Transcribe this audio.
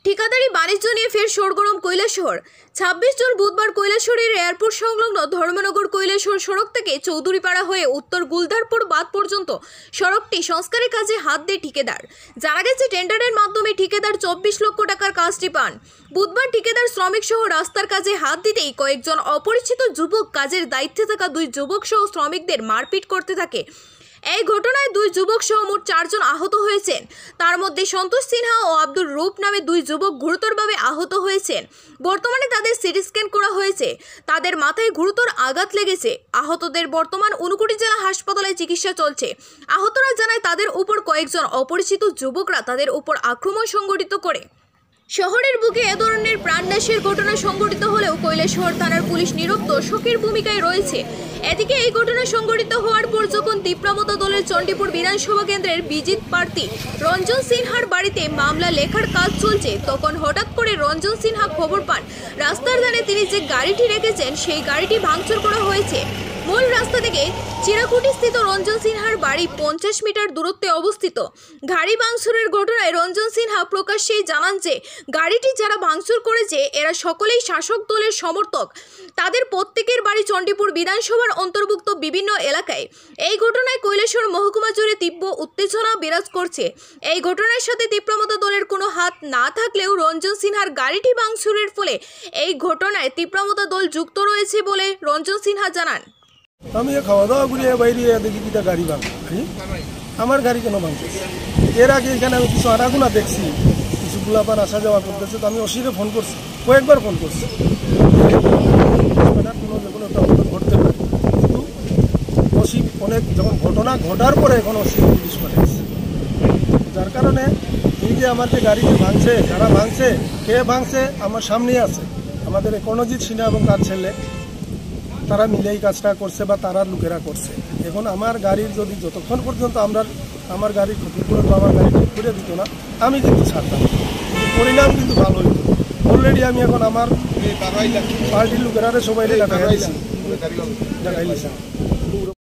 ঠিকাদারি বাণিজ্য নিয়ে ফের সরগরম কৈলাসহর। 26 জুন বুধবার কৈলাসহরের এয়ারপোর্ট সংলগ্ন ধর্মনগর কৈলাসহর সড়ক থেকে চৌধুরীপাড়া হয়ে উত্তর গুলদারপুর বাঁধ পর্যন্ত সড়কটি সংস্কারের কাজে হাত দেয় ঠিকাদার। জানা গেছে টেন্ডারের মাধ্যমে ঠিকাদার 24 লক্ষ টাকার কাজটি পান। বুধবার ঠিকাদার শ্রমিক সহ রাস্তার কাজে হাত দিতেই কয়েকজন অপরিচিত যুবক কাজের দায়িত্বে থাকা দুই যুবক সহ শ্রমিকদের মারপিট করতে থাকে। এই ঘটনায় দুই যুবক সহ মোট 4 জন আহত হয়েছেন। তার মধ্যে সন্তোষ সিনহা ও আব্দুর রূপ নামে দুই যুবক গুরুতরভাবে আহত হয়েছেন। বর্তমানে তাদের সিটি স্ক্যান করা হয়েছে। তাদের মাথায় গুরুতর আঘাত লেগেছে। আহতদের বর্তমান ঊনকোটি জেলা হাসপাতালে চিকিৎসা চলছে। আহতরা জানায় তাদের উপর কয়েকজন অপরিচিত যুবকরা তাদের উপর আক্রমণ সংঘটিত করে। শহরের বুকে এ ধরনের প্রাণনাশের ঘটনা সংঘটিত হলেও কৈলাসহর থানার পুলিশ নীরব দর্শকের ভূমিকায় রয়েছে। এদিকে এই ঘটনা সংঘটিত হওয়ার পর যখন তীব্রমতা দলের চণ্ডীপুর বিধানসভা কেন্দ্রের বিজিত প্রার্থী রঞ্জন সিনহার বাড়িতে মামলা লেখার কাজ চলছে, তখন হঠাৎ করে রঞ্জন সিনহা খবর পান রাস্তার ধারে তিনি যে গাড়িটি রেখেছেন সেই গাড়িটি ভাঙচুর করা হয়েছে। মূল রাস্তা থেকে চিরাকুটি স্থিত রঞ্জন সিনহার বাড়ি 50 মিটার দূরত্বে অবস্থিত। গাড়ি ভাঙচুরের ঘটনায় রঞ্জন সিনহা প্রকাশ্যেই জানান যে গাড়িটি যারা ভাঙচুর করেছে এরা সকলেই শাসক দলের সমর্থক। তাদের প্রত্যেকের বাড়ি চণ্ডীপুর বিধানসভার অন্তর্ভুক্ত বিভিন্ন এলাকায়। এই ঘটনায় কৈলাসহর মহকুমা জুড়ে তীব্র উত্তেজনা বিরাজ করছে। এই ঘটনার সাথে তীব্রমতা দলের কোনো হাত না থাকলেও রঞ্জন সিনহার গাড়িটি ভাঙচুরের ফলে এই ঘটনায় তীব্রমতা দল যুক্ত রয়েছে বলে রঞ্জন সিনহা জানান। আমি খাওয়া দাওয়া করে বাইরে দেখি কিটা গাড়ি ভাঙছি। আমার গাড়ি কেন ভাঙছে? এর আগে এখানে আমি কিছু আনাগুনা দেখছি, কিছু গুলাপান আসা যাওয়া করতেছে। তো আমি অসিরে ফোন করছি, কয়েকবার ফোন করছি। কোনো একটা ঘটতে পারে, কিন্তু অসি অনেক যখন ঘটনা ঘটার পরে এখন অসি পুলিশ পাঠাচ্ছে। যার কারণে এই যে আমার যে গাড়িটি ভাঙছে, যারা ভাঙছে, কে ভাঙছে আমার সামনেই আছে। আমাদের কর্ণজিৎ সিনহা এবং তার ছেলে, তারা মিলে এই কাজটা করছে বা তারা লোকেরা করছে। এখন আমার গাড়ির যদি যতক্ষণ পর্যন্ত আমার গাড়ির ক্ষতিপূরণ বা আমার গাড়ি ঠিক করে দিত না, আমি কিন্তু ছাড়তাম, পরিণাম কিন্তু ভালো হইত। অলরেডি আমি এখন আমার পার্টির লোকেরা সবাই দেখাইছি।